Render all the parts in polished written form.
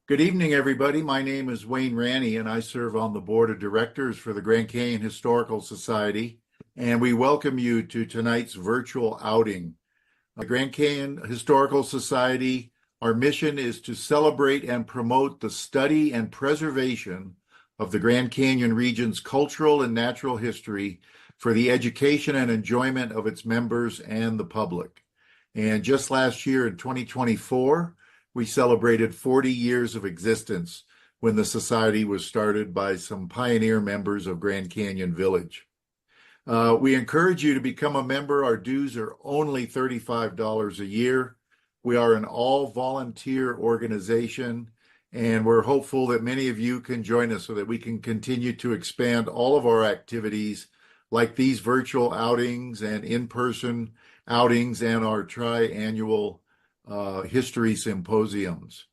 Good evening, everybody. My name is Wayne Ranney, and I serve on the board of directors for the Grand Canyon Historical Society. And we welcome you to tonight's virtual outing. The Grand Canyon Historical Society, our mission is to celebrate and promote the study and preservation of the Grand Canyon region's cultural and natural history for the education and enjoyment of its members and the public. And just last year in 2024, we celebrated 40 years of existence when the society was started by some pioneer members of Grand Canyon Village. We encourage you to become a member. Our dues are only $35 a year. We are an all-volunteer organization, and we're hopeful that many of you can join us so that we can continue to expand all of our activities like these virtual outings and in-person outings and our tri-annual history symposiums.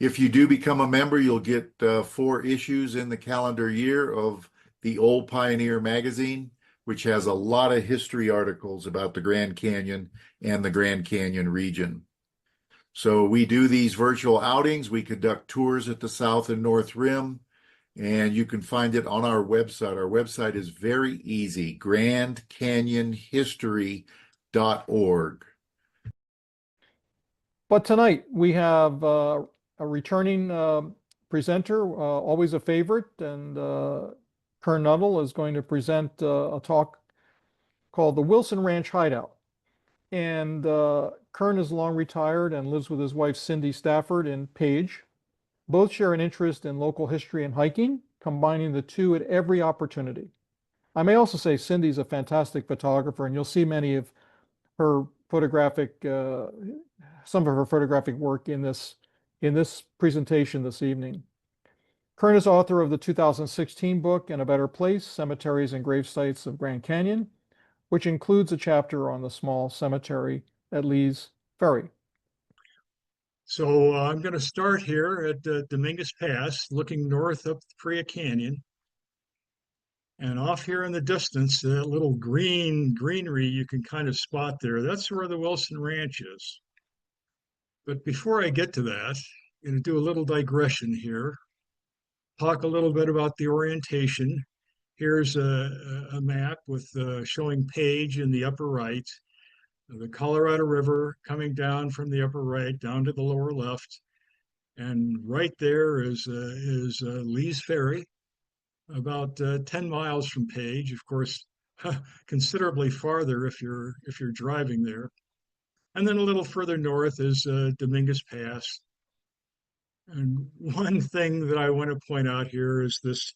If you do become a member, you'll get 4 issues in the calendar year of the Old Pioneer magazine, which has a lot of history articles about the Grand Canyon and the Grand Canyon region. So we do these virtual outings. We conduct tours at the South and North Rim, and you can find it on our website. Our website is very easy, grandcanyonhistory.org. But tonight we have a returning presenter, always a favorite, and Kern Nuttall is going to present a talk called The Wilson Ranch Hideout. And Kern is long retired and lives with his wife Cindy Stafford in Page. Both share an interest in local history and hiking, combining the two at every opportunity. I may also say Cindy's a fantastic photographer, and you'll see many of her some of her photographic work in this presentation this evening. Kern is author of the 2016 book, In a Better Place, Cemeteries and Grave Sites of Grand Canyon, which includes a chapter on the small cemetery at Lee's Ferry. So I'm going to start here at Dominguez Pass, looking north up the Paria Canyon. And off here in the distance, that little greenery you can kind of spot there, that's where the Wilson Ranch is. But before I get to that, I'm going to do a little digression here, talk a little bit about the orientation. Here's a map with showing Page in the upper right, the Colorado River coming down from the upper right down to the lower left. And right there is Lee's Ferry, about 10 miles from Page, of course, considerably farther if you're driving there. And then a little further north is Dominguez Pass. And one thing that I want to point out here is this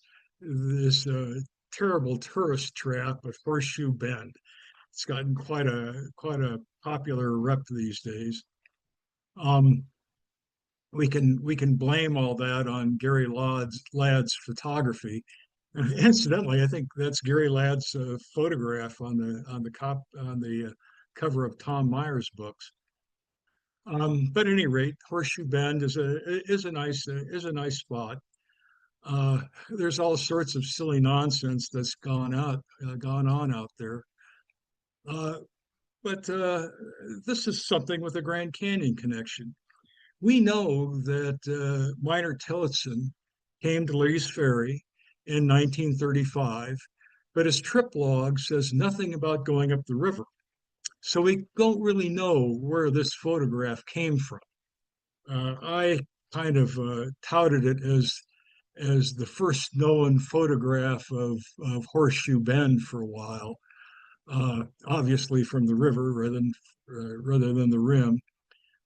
terrible tourist trap of Horseshoe Bend. It's gotten quite a popular rep these days. We can blame all that on Gary Ladd's photography. And incidentally, I think that's Gary Ladd's photograph on the cover of Tom Meyer's books. But at any rate, Horseshoe Bend is a nice spot. There's all sorts of silly nonsense that's gone on out there. But this is something with a Grand Canyon connection. We know that Minor Tillotson came to Lee's Ferry in 1935, but his trip log says nothing about going up the river. So we don't really know where this photograph came from. I kind of touted it as the first known photograph of Horseshoe Bend for a while, obviously from the river rather than the rim.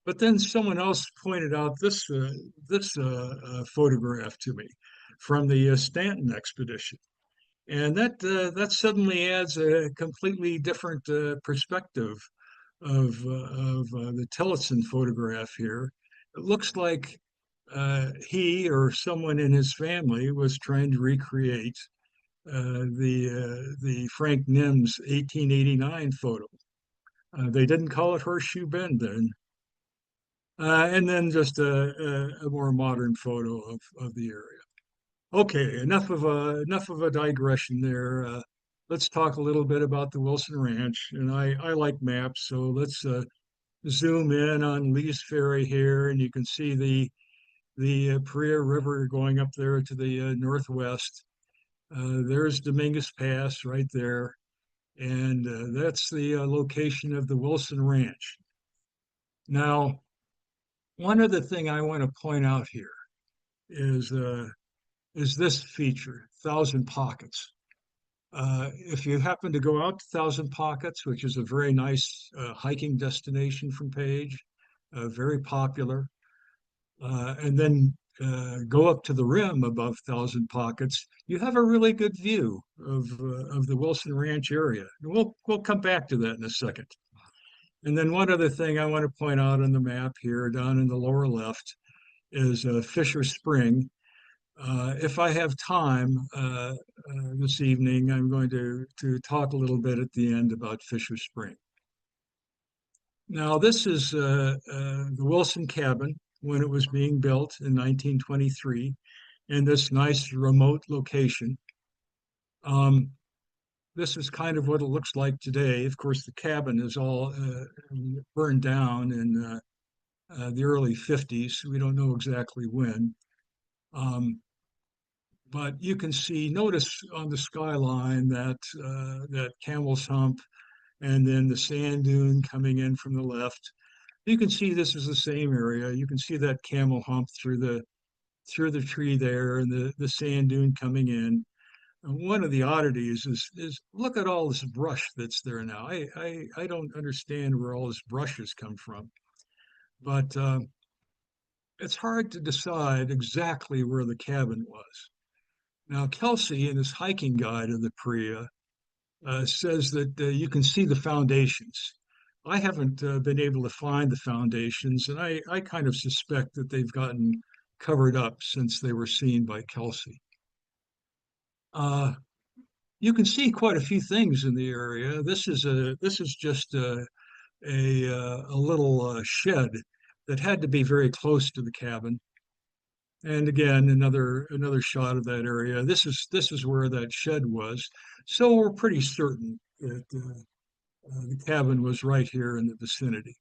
But then someone else pointed out this photograph to me from the Stanton expedition. And that suddenly adds a completely different perspective of the Tillotson photograph here. It looks like he or someone in his family was trying to recreate the Frank Nims 1889 photo. They didn't call it Horseshoe Bend then. And then just a more modern photo of the area. Okay, enough of a digression there. Let's talk a little bit about the Wilson Ranch. And I like maps, so let's zoom in on Lee's Ferry here, and you can see the Paria River going up there to the northwest. There's Dominguez Pass right there. And that's the location of the Wilson Ranch. Now, one other thing I want to point out here is this feature, Thousand Pockets. If you happen to go out to Thousand Pockets, which is a very nice hiking destination from Page, very popular, and then go up to the rim above Thousand Pockets, you have a really good view of the Wilson Ranch area. And we'll come back to that in a second. And then one other thing I want to point out on the map here, down in the lower left, is Fisher Spring. If I have time this evening, I'm going to talk a little bit at the end about Fisher Spring. Now, this is the Wilson cabin when it was being built in 1923 in this nice remote location. This is kind of what it looks like today. Of course, the cabin is all burned down in the early 50s. We don't know exactly when. But you can see, notice on the skyline that that Camel's Hump and then the sand dune coming in from the left. You can see this is the same area. You can see that Camel Hump through the tree there and the sand dune coming in. And one of the oddities is look at all this brush that's there now. I don't understand where all this brush has come from, but it's hard to decide exactly where the cabin was. Now, Kelsey, in his hiking guide of the Paria, says that you can see the foundations. I haven't been able to find the foundations, and I kind of suspect that they've gotten covered up since they were seen by Kelsey. You can see quite a few things in the area. This is just a little shed that had to be very close to the cabin. And again, another shot of that area. This is where that shed was. So we're pretty certain that the cabin was right here in the vicinity.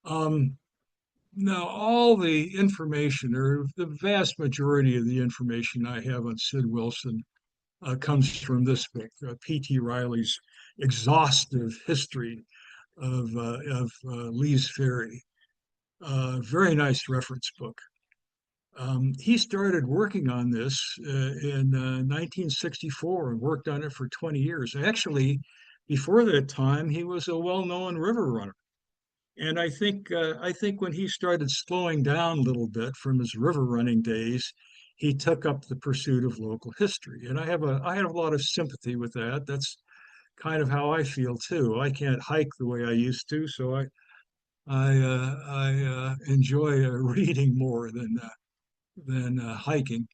Now, all the information, or the vast majority of the information I have on Sid Wilson, comes from this book, P.T. Riley's exhaustive history of Lee's Ferry. Very nice reference book. He started working on this in 1964 and worked on it for 20 years. Actually, before that time, he was a well-known river runner. And I think when he started slowing down a little bit from his river running days, he took up the pursuit of local history. And I have a lot of sympathy with that. That's kind of how I feel too. I can't hike the way I used to, so I enjoy reading more than hiking.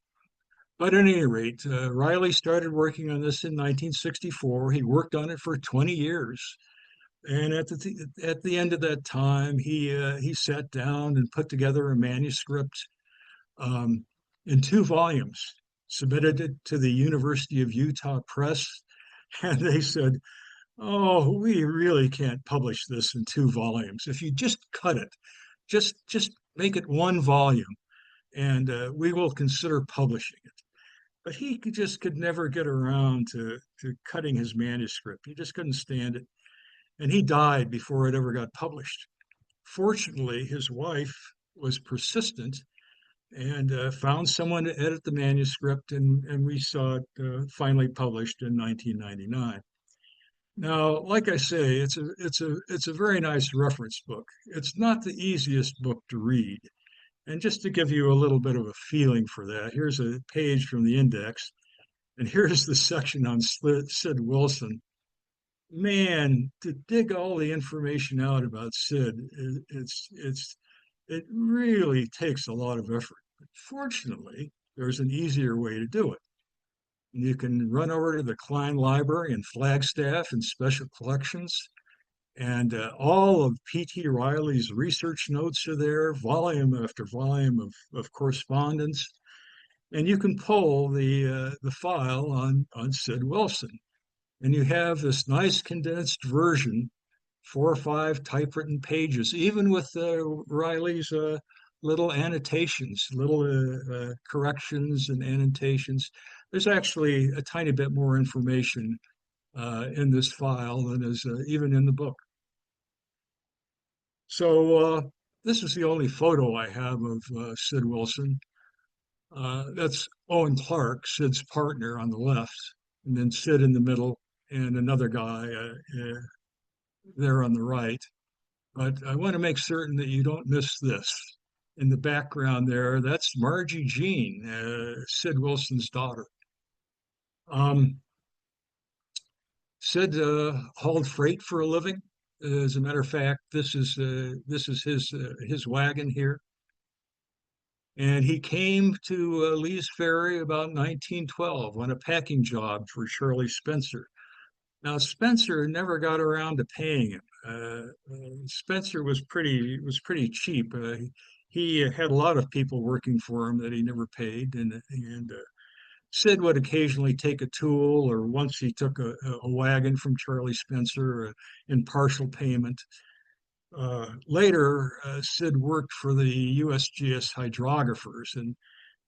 But at any rate, Riley started working on this in 1964. He worked on it for 20 years. And at the end of that time, he sat down and put together a manuscript in 2 volumes, submitted it to the University of Utah Press, and they said, "Oh, we really can't publish this in 2 volumes. If you just cut it, just make it 1 volume, and we will consider publishing it." But he could never get around to cutting his manuscript. He just couldn't stand it. And he died before it ever got published. Fortunately, his wife was persistent and found someone to edit the manuscript, and we saw it finally published in 1999. Now, like I say, it's a very nice reference book. It's not the easiest book to read. And just to give you a little bit of a feeling for that, here's a page from the index, and here's the section on Sid Wilson. Man, to dig all the information out about Sid, it really takes a lot of effort. But fortunately, there's an easier way to do it. You can run over to the Klein Library in Flagstaff and Special Collections, and all of P.T. Riley's research notes are there, volume after volume of correspondence, and you can pull the file on Sid Wilson. And you have this nice condensed version, 4 or 5 typewritten pages, even with Riley's little annotations, little corrections and annotations. There's actually a tiny bit more information in this file than is even in the book. So this is the only photo I have of Sid Wilson. That's Owen Clark, Sid's partner, on the left, and then Sid in the middle, and another guy there on the right. But I want to make certain that you don't miss this. In the background there, that's Margie Jean, Sid Wilson's daughter. Sid hauled freight for a living. As a matter of fact, this is his wagon here. And he came to Lee's Ferry about 1912 on a packing job for Shirley Spencer. Now, Spencer never got around to paying him. Spencer was pretty cheap. He had a lot of people working for him that he never paid, and Sid would occasionally take a tool, or once he took a wagon from Charlie Spencer in partial payment. Later, Sid worked for the USGS hydrographers, and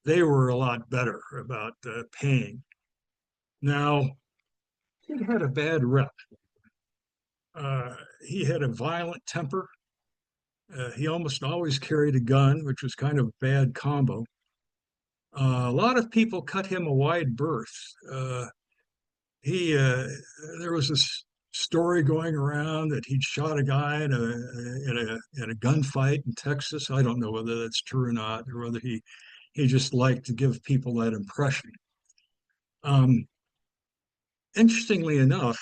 they were a lot better about paying. Now, Sid had a bad rep. He had a violent temper. He almost always carried a gun, which was kind of a bad combo. A lot of people cut him a wide berth. There was this story going around that he'd shot a guy in a gunfight in Texas. I don't know whether that's true or not, or whether he just liked to give people that impression. Interestingly enough,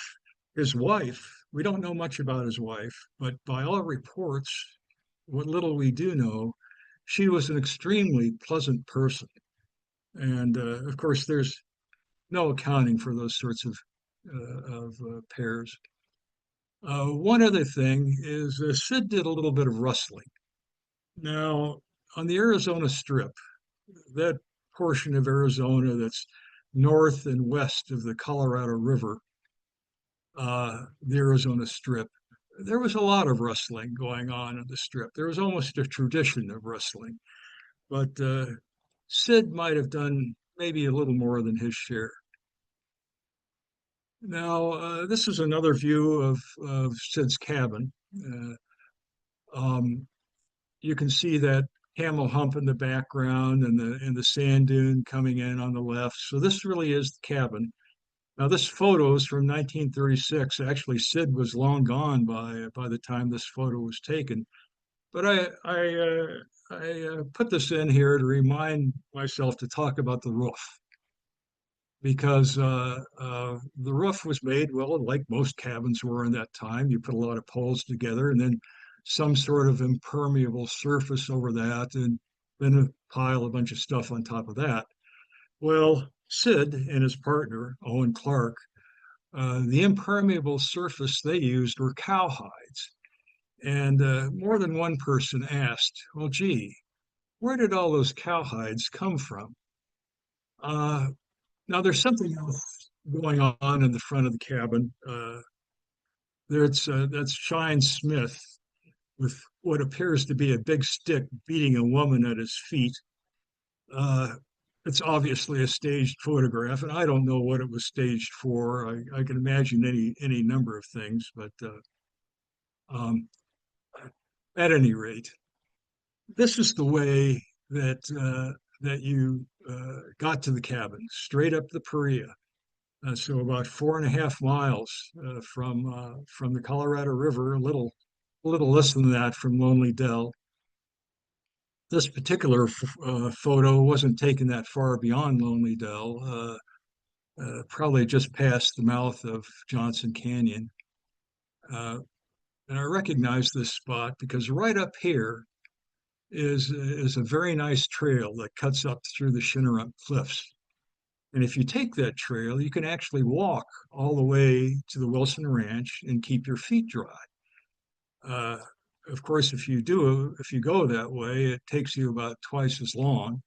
his wife, we don't know much about his wife, but by all reports, what little we do know, she was an extremely pleasant person. And of course, there's no accounting for those sorts of pairs. One other thing is Sid did a little bit of rustling. Now, on the Arizona Strip, that portion of Arizona that's north and west of the Colorado River, the Arizona Strip, there was a lot of rustling going on the Strip. There was almost a tradition of rustling, but Sid might have done maybe a little more than his share. Now, this is another view of Sid's cabin. You can see that camel hump in the background and the sand dune coming in on the left. So this really is the cabin. Now, this photo is from 1936. Actually, Sid was long gone by the time this photo was taken. But I put this in here to remind myself to talk about the roof, because the roof was made, well, like most cabins were in that time. You put a lot of poles together and then some sort of impermeable surface over that, and then pile a bunch of stuff on top of that. Well, Sid and his partner, Owen Clark, the impermeable surface they used were cowhides. And more than one person asked, well, gee, where did all those cowhides come from? Now, there's something else going on in the front of the cabin. That's Shine Smith with what appears to be a big stick beating a woman at his feet. It's obviously a staged photograph, and I don't know what it was staged for. I can imagine any number of things, but at any rate, this is the way that you got to the cabin, straight up the Paria. So about 4.5 miles from the Colorado River, a little less than that from Lonely Dell. This particular photo wasn't taken that far beyond Lonely Dell, probably just past the mouth of Johnson Canyon. And I recognize this spot because right up here is a very nice trail that cuts up through the Shinnerup Cliffs. And if you take that trail, you can actually walk all the way to the Wilson Ranch and keep your feet dry. Of course, if you go that way, it takes you about twice as long.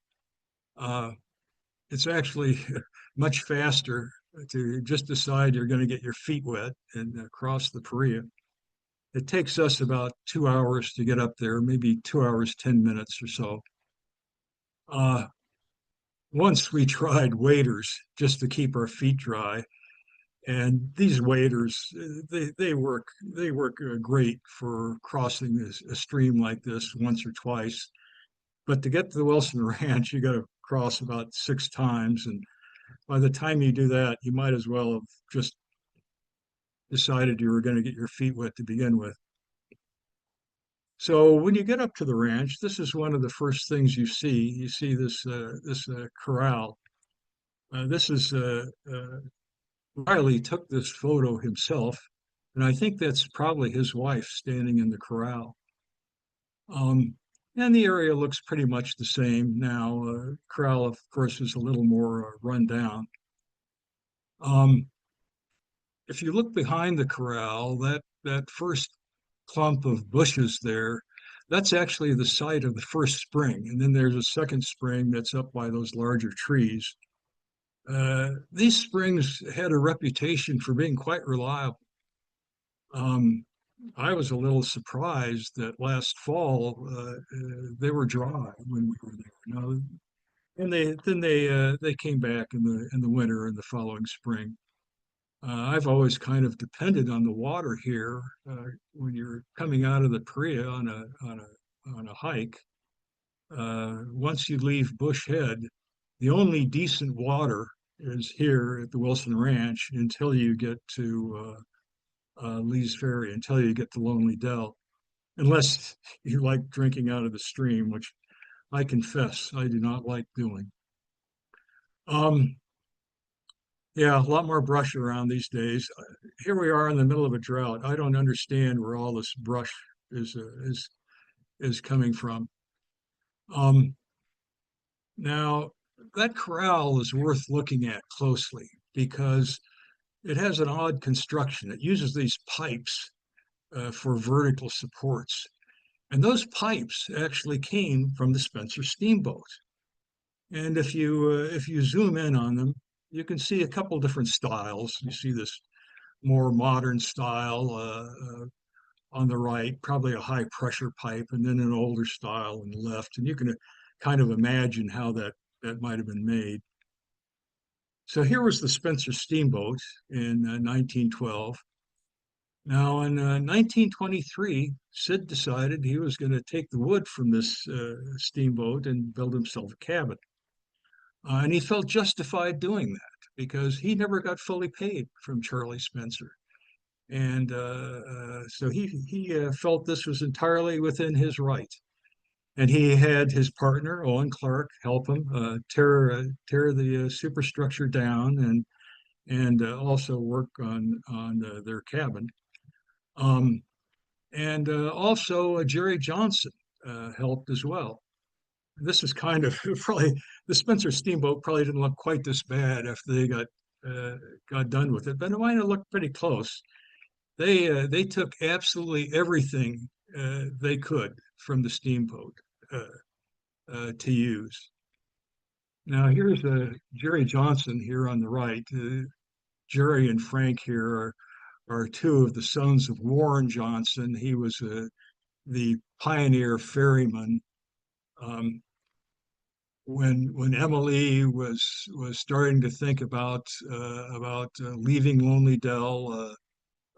It's actually much faster to just decide you're going to get your feet wet and cross the Paria. It takes us about 2 hours to get up there, maybe 2 hours, 10 minutes or so. Uh, Once we tried waders just to keep our feet dry, and these waders, they work great for crossing a stream like this once or twice. But to get to the Wilson Ranch, you got to cross about 6 times, and by the time you do that, you might as well have just decided you were going to get your feet wet to begin with. So when you get up to the ranch, this is one of the first things you see. You see this corral. This is Riley took this photo himself, and I think that's probably his wife standing in the corral. Um, and the area looks pretty much the same now. Corral, of course, is a little more run down. Um, if you look behind the corral, that first clump of bushes there, that's actually the site of the first spring. And then there's a second spring that's up by those larger trees. These springs had a reputation for being quite reliable. Um, I was a little surprised that last fall they were dry when we were there. Now, and they came back in the winter and the following spring. I've always kind of depended on the water here when you're coming out of the Paria on a hike. Once you leave Bush Head, the only decent water is here at the Wilson Ranch until you get to Lee's Ferry, until you get to Lonely Dell, unless you like drinking out of the stream, which I confess I do not like doing. Um, yeah, a lot more brush around these days. Here we are in the middle of a drought. I don't understand where all this brush is coming from. Um, Now, that corral is worth looking at closely because it has an odd construction. It uses these pipes for vertical supports. And those pipes actually came from the Spencer steamboat. And if you zoom in on them, you can see a couple different styles. You see this more modern style on the right, probably a high pressure pipe, and then an older style on the left. And you can kind of imagine how that might have been made. So here was the Spencer steamboat in 1912. Now, in 1923, Sid decided he was going to take the wood from this steamboat and build himself a cabin. And he felt justified doing that because he never got fully paid from Charlie Spencer. And so he felt this was entirely within his right. And he had his partner, Owen Clark, help him tear the superstructure down and also work on their cabin. And also Jerry Johnson helped as well. This is kind of probably the Spencer steamboat probably didn't look quite this bad after they got done with it, but it might have looked pretty close. They took absolutely everything they could from the steamboat to use. Now here's Jerry Johnson here on the right. Jerry and Frank here are two of the sons of Warren Johnson. He was the pioneer ferryman. When Emily was starting to think about leaving Lonely Dell,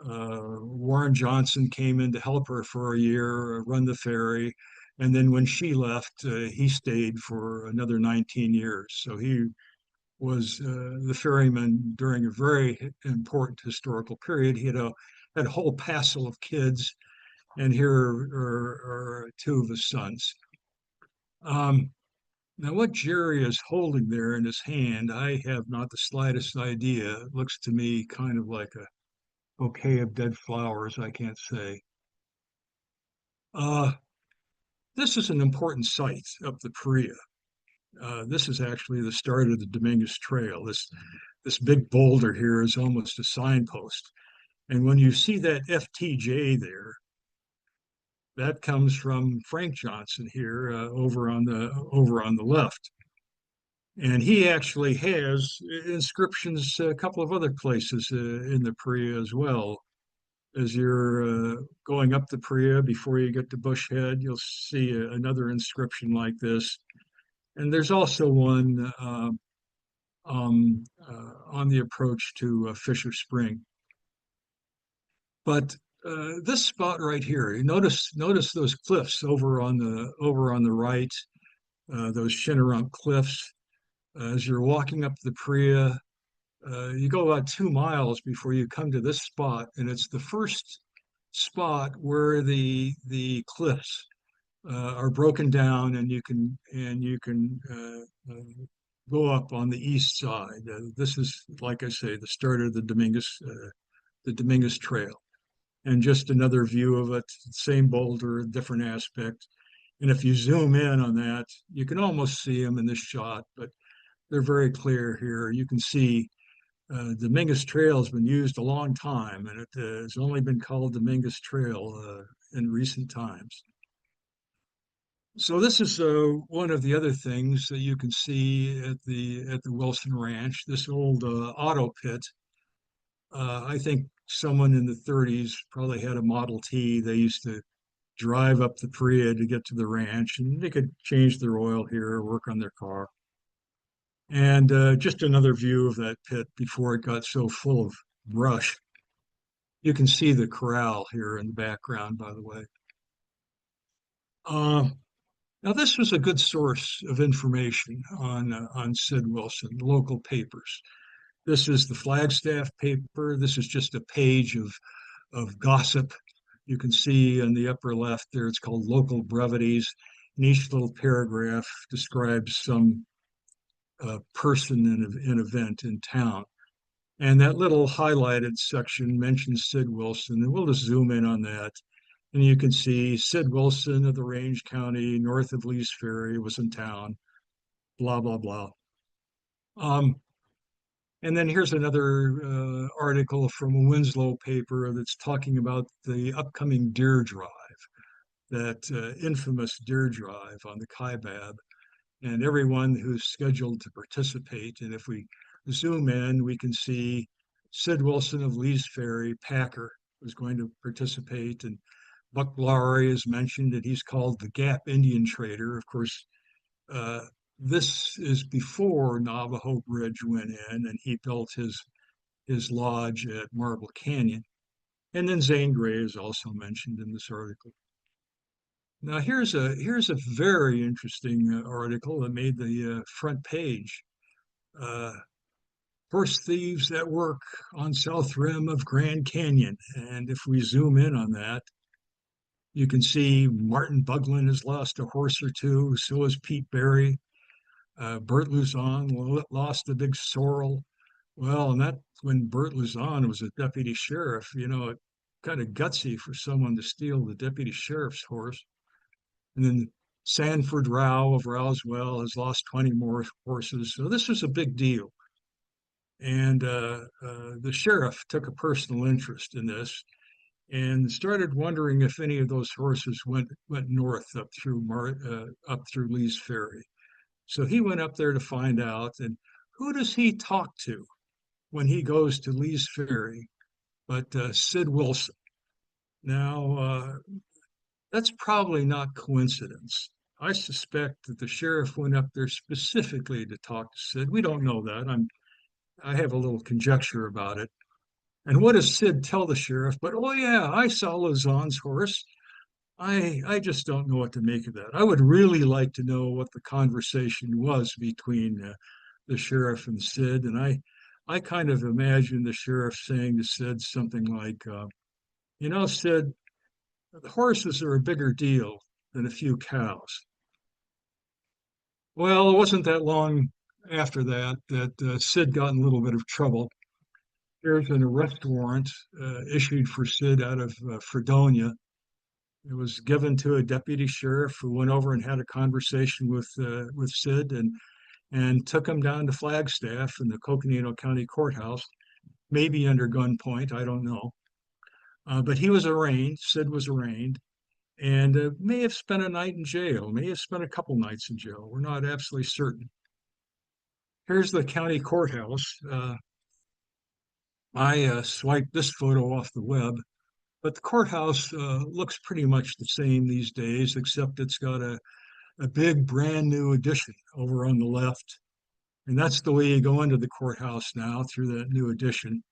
Warren Johnson came in to help her for a year, run the ferry, and then when she left, he stayed for another 19 years. So he was the ferryman during a very important historical period. He had a whole passel of kids, and here are two of his sons. Now, what Jerry is holding there in his hand, I have not the slightest idea. It looks to me kind of like a bouquet of dead flowers, I can't say. Uh, this is an important site up the Paria. This is actually the start of the Dominguez Trail. This big boulder here is almost a signpost. And when you see that FTJ there, that comes from Frank Johnson here over on the left. And he actually has inscriptions a couple of other places in the Paria as well. as you're going up the Paria before you get to Bush Head, you'll see another inscription like this. And there's also one on the approach to Fisher Spring. But this spot right here, you notice those cliffs over on the right, those Shinnerup cliffs. As you're walking up the Paria, you go about 2 miles before you come to this spot, and it's the first spot where the cliffs are broken down, and you can go up on the east side. This is, like I say, the start of the Dominguez Trail, and just another view of it. Same boulder, different aspect. And if you zoom in on that, you can almost see them in this shot, but they're very clear here. You can see Dominguez Trail has been used a long time, and it has only been called Dominguez Trail in recent times. So this is one of the other things that you can see at the Wilson Ranch. This old auto pit. I think someone in the 30s probably had a Model T. They used to drive up the Paria to get to the ranch, and they could change their oil here, work on their car. And just another view of that pit before it got so full of brush. You can see the corral here in the background, by the way. Now, this was a good source of information on Sid Wilson, the local papers. This is the Flagstaff paper. This is just a page of gossip. You can see in the upper left there, it's called Local Brevities. And each little paragraph describes some person in an event in town. And that little highlighted section mentions Sid Wilson, and we'll just zoom in on that. And you can see Sid Wilson of the Range County, north of Lee's Ferry, was in town, blah, blah, blah. And then here's another article from a Winslow paper that's talking about the upcoming deer drive, that infamous deer drive on the Kaibab, and everyone who's scheduled to participate. And if we zoom in, we can see Sid Wilson of Lee's Ferry, Packer, was going to participate, and Buck Lowry is mentioned, and he's called the Gap Indian Trader. Of course, this is before Navajo Bridge went in, and he built his lodge at Marble Canyon. And then Zane Grey is also mentioned in this article. Now here's a very interesting article that made the front page. Horse thieves at work on south rim of Grand Canyon. And if we zoom in on that, you can see Martin Buglin has lost a horse or two. So has Pete Berry. Bert Luzon lost a big sorrel. Well, and that when Bert Luzon was a deputy sheriff, it kind of gutsy for someone to steal the deputy sheriff's horse. And then Sanford Rao of Roswell has lost 20 more horses. So this was a big deal. And the sheriff took a personal interest in this and started wondering if any of those horses went north up through Lee's Ferry. So he went up there to find out. And who does he talk to when he goes to Lee's Ferry but Sid Wilson? Now, that's probably not coincidence. I suspect that the sheriff went up there specifically to talk to Sid. We don't know that. I have a little conjecture about it. And what does Sid tell the sheriff? But, oh yeah, I saw Luzon's horse. I just don't know what to make of that. I would really like to know what the conversation was between the sheriff and Sid. And I kind of imagine the sheriff saying to Sid something like, Sid, the horses are a bigger deal than a few cows. Well, it wasn't that long after that Sid got in a little bit of trouble. There's an arrest warrant issued for Sid out of Fredonia. It was given to a deputy sheriff who went over and had a conversation with Sid and took him down to Flagstaff in the Coconino County Courthouse, maybe under gunpoint, I don't know. But he was arraigned, Sid was arraigned, and may have spent a night in jail, may have spent a couple nights in jail. We're not absolutely certain. Here's the county courthouse. I swiped this photo off the web. But the courthouse looks pretty much the same these days, except it's got a big brand new addition over on the left. And that's the way you go into the courthouse now, through that new addition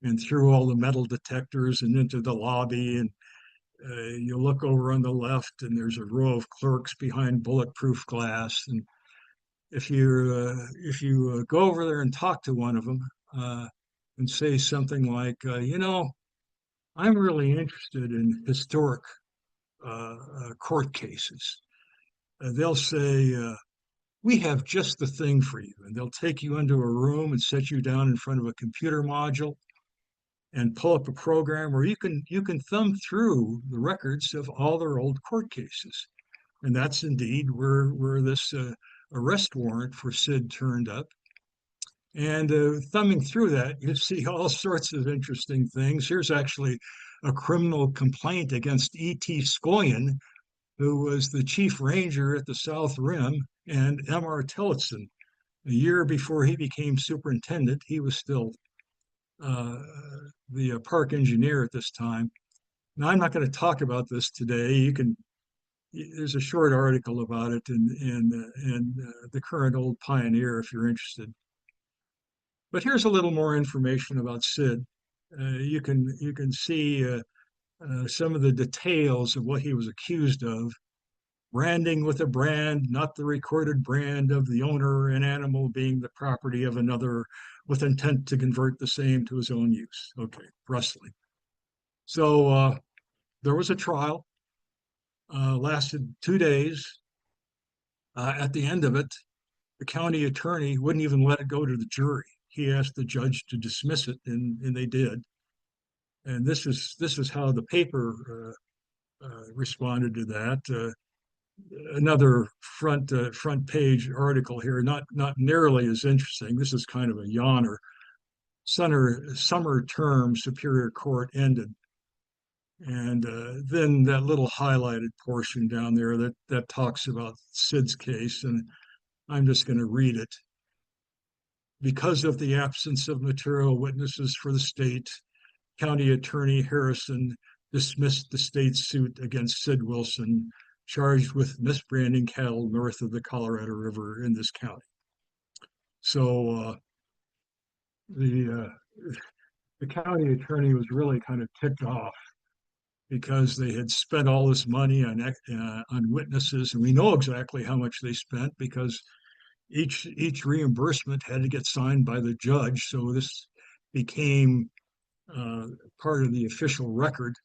and through all the metal detectors and into the lobby. And you look over on the left and there's a row of clerks behind bulletproof glass. And if you go over there and talk to one of them and say something like, I'm really interested in historic court cases, they'll say, we have just the thing for you. And they'll take you into a room and set you down in front of a computer module and pull up a program where you can thumb through the records of all their old court cases. And that's indeed where this arrest warrant for Sid turned up. And thumbing through that, you see all sorts of interesting things. Here's actually a criminal complaint against E.T. Scoyan, who was the chief ranger at the South Rim, and M.R. Tillotson. A year before he became superintendent, he was still the park engineer at this time. Now, I'm not going to talk about this today. There's a short article about it in the Current Old Pioneer if you're interested. But here's a little more information about Sid. You can see some of the details of what he was accused of. Branding with a brand, not the recorded brand of the owner, an animal being the property of another, with intent to convert the same to his own use. Okay, rustling. So there was a trial, lasted 2 days. At the end of it, the county attorney wouldn't even let it go to the jury. He asked the judge to dismiss it, and they did. And this is how the paper responded to that. Another front page article here, not nearly as interesting. This is kind of a yawner. Summer term Superior Court ended, and then that little highlighted portion down there that talks about Sid's case, and I'm just going to read it. Because of the absence of material witnesses for the state, County Attorney Harrison dismissed the state's suit against Sid Wilson, charged with misbranding cattle north of the Colorado River in this county. So the county attorney was really kind of ticked off because they had spent all this money on witnesses, and we know exactly how much they spent because each reimbursement had to get signed by the judge. So this became part of the official record.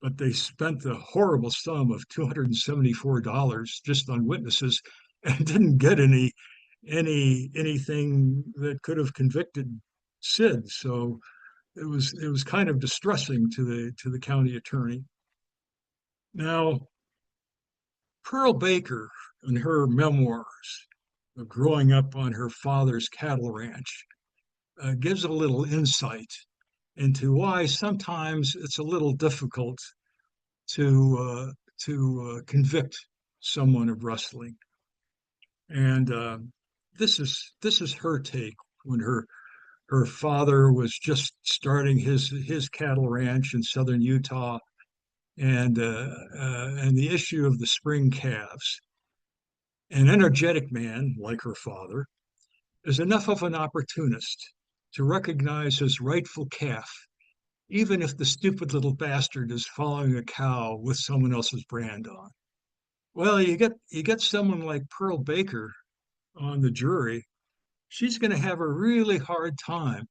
But they spent the horrible sum of $274 just on witnesses and didn't get anything that could have convicted Sid. So it was kind of distressing to the county attorney. Now, Pearl Baker, in her memoirs of growing up on her father's cattle ranch, gives a little insight into why sometimes it's a little difficult to convict someone of rustling. And this is her take when her father was just starting his cattle ranch in southern Utah, and the issue of the spring calves. An energetic man like her father is enough of an opportunist to recognize his rightful calf, even if the stupid little bastard is following a cow with someone else's brand on. Well, you get someone like Pearl Baker on the jury, she's going to have a really hard time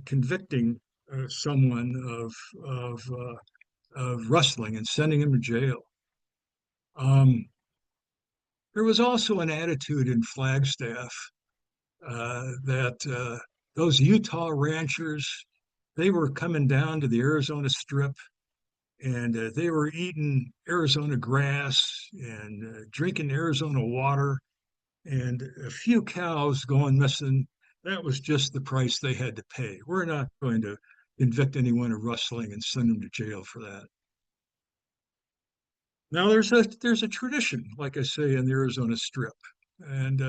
convicting someone of rustling and sending him to jail. There was also an attitude in Flagstaff that those Utah ranchers, they were coming down to the Arizona Strip, and they were eating Arizona grass and drinking Arizona water, and a few cows going missing. That was just the price they had to pay. We're not going to convict anyone of rustling and send them to jail for that. Now, there's a tradition, like I say, in the Arizona Strip, and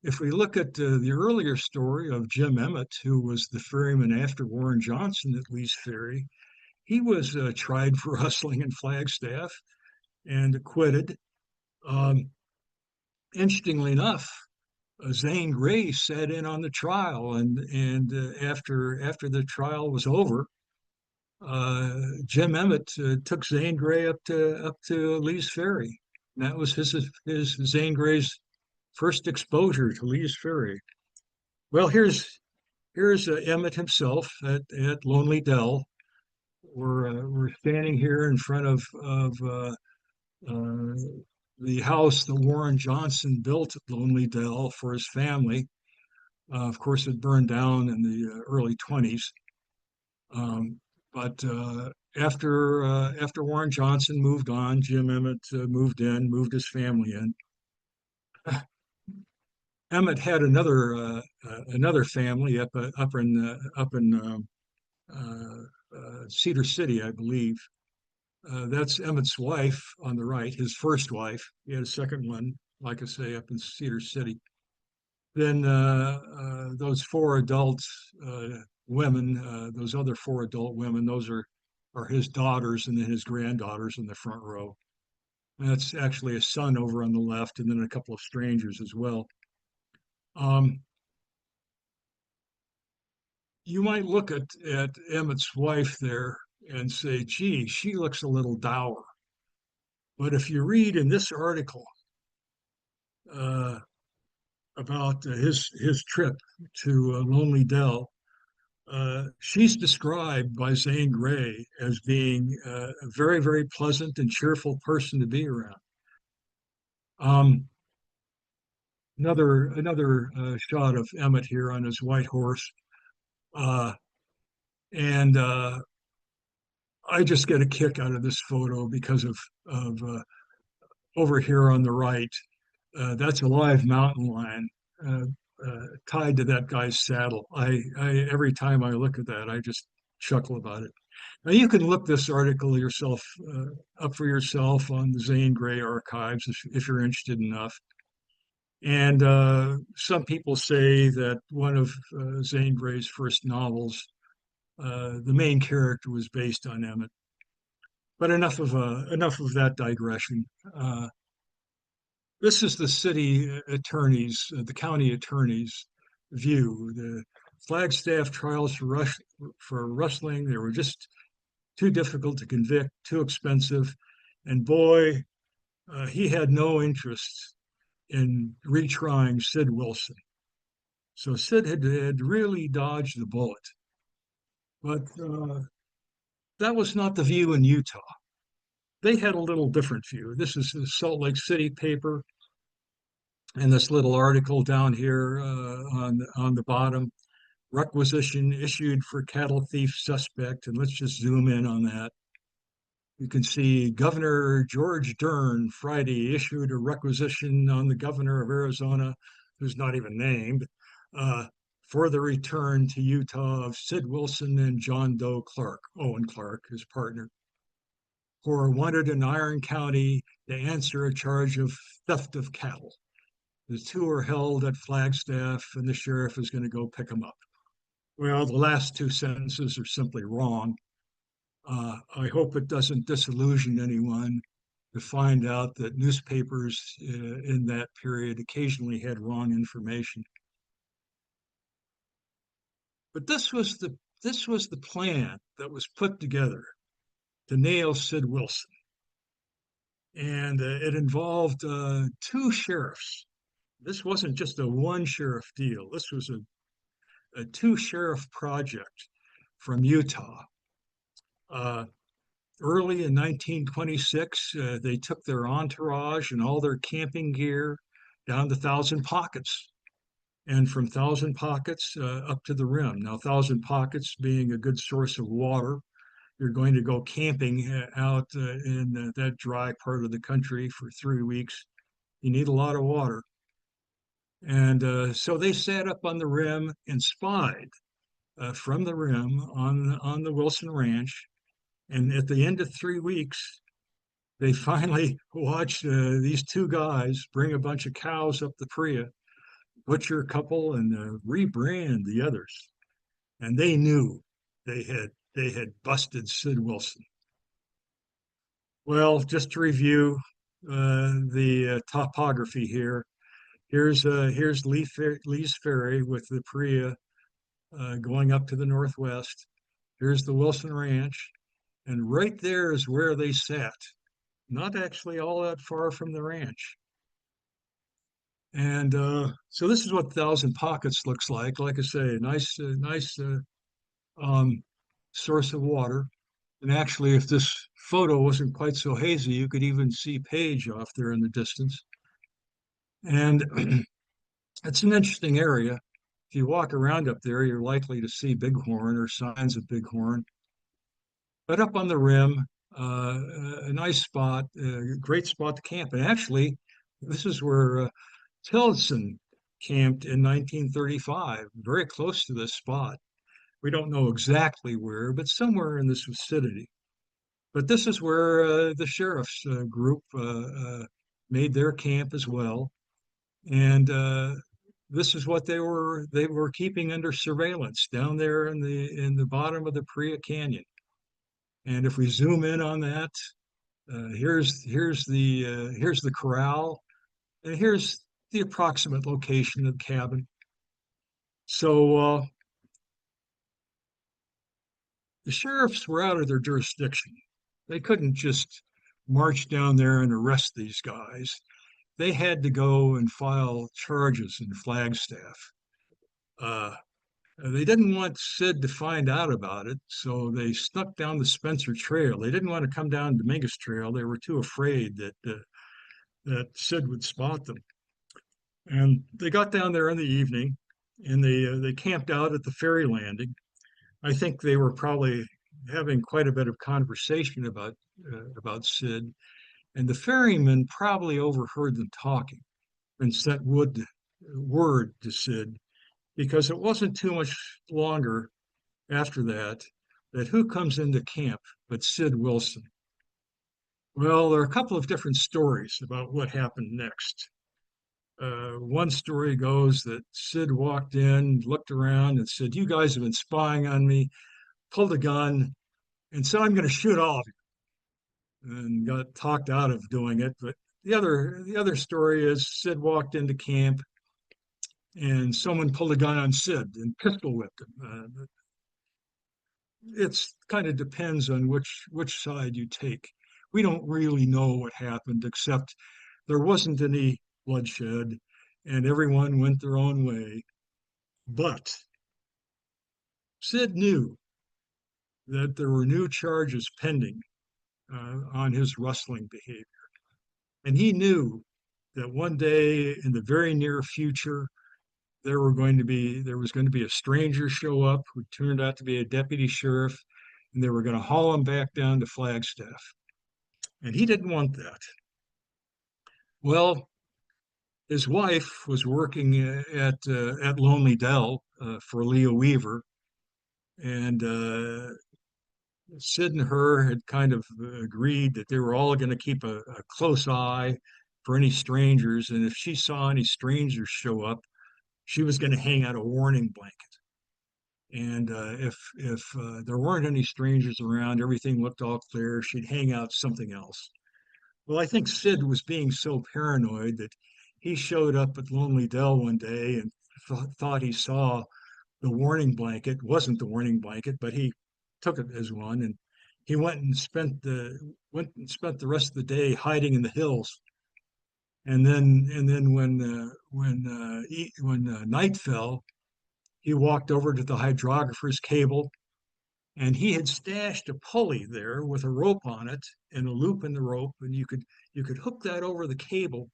if we look at the earlier story of Jim Emmett, who was the ferryman after Warren Johnson at Lee's Ferry, he was tried for rustling in Flagstaff and acquitted. Um, Interestingly enough, Zane Grey sat in on the trial, and after the trial was over, Jim Emmett took Zane Grey up to Lee's Ferry. And that was his Zane Grey's first exposure to Lee's Ferry. Well, here's Emmett himself at Lonely Dell. We're standing here in front of the house that Warren Johnson built at Lonely Dell for his family. Of course, it burned down in the early 20s. Um, but after Warren Johnson moved on, Jim Emmett moved his family in. Emmett had another family up in Cedar City, I believe. That's Emmett's wife on the right, his first wife. He had a second one, like I say, up in Cedar City. Then those four adult women, those other four adult women, those are his daughters, and then his granddaughters in the front row. And that's actually a son over on the left, and then a couple of strangers as well. Um, you might look at Emmett's wife there and say, gee, she looks a little dour. But if you read in this article about his trip to Lonely Dell, she's described by Zane Grey as being a very, very pleasant and cheerful person to be around. Another shot of Emmett here on his white horse, uh, and I just get a kick out of this photo because of over here on the right. That's a live mountain lion tied to that guy's saddle. I every time I look at that, I just chuckle about it. Now you can look this article yourself up for yourself on the Zane Grey archives if you're interested enough. And some people say that one of Zane Grey's first novels, the main character was based on Emmett. But enough of that digression. This is the city attorney's, the county attorney's view. The Flagstaff trials for rustling, they were just too difficult to convict, too expensive, and boy, he had no interest in retrying Sid Wilson. So Sid had really dodged the bullet. But that was not the view in Utah. They had a little different view. This is the Salt Lake City paper, and this little article down here on the bottom, requisition issued for cattle thief suspect, and let's just zoom in on that. You can see Governor George Dern Friday issued a requisition on the governor of Arizona, who's not even named, for the return to Utah of Sid Wilson and John Doe Clark, Owen Clark, his partner, who are wanted in Iron County to answer a charge of theft of cattle. The two are held at Flagstaff, and the sheriff is going to go pick them up. Well, the last two sentences are simply wrong. I hope it doesn't disillusion anyone to find out that newspapers in that period occasionally had wrong information. But this was the plan that was put together to nail Sid Wilson, and it involved two sheriffs. This wasn't just a one sheriff deal. This was a two sheriff project from Utah. Early in 1926, they took their entourage and all their camping gear down to Thousand Pockets, and from Thousand Pockets up to the rim. Now, Thousand Pockets being a good source of water, you're going to go camping out in that dry part of the country for 3 weeks. You need a lot of water. And so they sat up on the rim and spied from the rim on the Wilson Ranch. And at the end of 3 weeks, they finally watched these two guys bring a bunch of cows up the Paria, butcher a couple, and rebrand the others. And they knew they they had busted Sid Wilson. Well, just to review the topography here. Here's Lee's Ferry with the Paria going up to the northwest. Here's the Wilson Ranch, and right there is where they sat. Not actually all that far from the ranch. And so this is what Thousand Pockets looks like. Like I say, nice um, source of water. And actually, if this photo wasn't quite so hazy, you could even see Page off there in the distance. And it's an interesting area. If you walk around up there, you're likely to see bighorn or signs of bighorn. But up on the rim, a nice spot, a great spot to camp. And actually, this is where Tillotson camped in 1935, very close to this spot. We don't know exactly where, but somewhere in this vicinity. But this is where the sheriff's group made their camp as well. And this is what they were keeping under surveillance down there in the bottom of the Paria Canyon. And if we zoom in on that, here's the corral, and here's the approximate location of the cabin. So the sheriffs were out of their jurisdiction. They couldn't just march down there and arrest these guys. They had to go and file charges in Flagstaff. They didn't want Sid to find out about it, so they snuck down the Spencer Trail. They didn't want to come down Dominguez Trail. They were too afraid that Sid would spot them. And they got down there in the evening, and they camped out at the ferry landing. I think they were probably having quite a bit of conversation about Sid, and the ferryman probably overheard them talking and sent word to Sid, because it wasn't too much longer after that who comes into camp but Sid Wilson. Well, there are a couple of different stories about what happened next. One story goes that Sid walked in, looked around, and said, "You guys have been spying on me," pulled a gun, and said, "I'm going to shoot all of you," and got talked out of doing it. But the other story is Sid walked into camp, and someone pulled a gun on Sid and pistol whipped him. It's kind of depends on which side you take. We don't really know what happened, except there wasn't any bloodshed, and everyone went their own way. But Sid knew that there were new charges pending on his rustling behavior. And he knew that one day in the very near future, there was going to be a stranger show up who turned out to be a deputy sheriff, and they were going to haul him back down to Flagstaff. And he didn't want that. Well, his wife was working at Lonely Dell for Leo Weaver, and Sid and her had kind of agreed that they were all going to keep a close eye for any strangers, and if she saw any strangers show up, she was going to hang out a warning blanket. And if there weren't any strangers around, everything looked all clear, she'd hang out something else. Well, I think Sid was being so paranoid that he showed up at Lonely Dell one day and thought he saw the warning blanket. Wasn't the warning blanket, but he took it as one, and he went and spent the rest of the day hiding in the hills. And then when night fell, he walked over to the hydrographer's cable, and he had stashed a pulley there with a rope on it and a loop in the rope, and you could hook that over the cable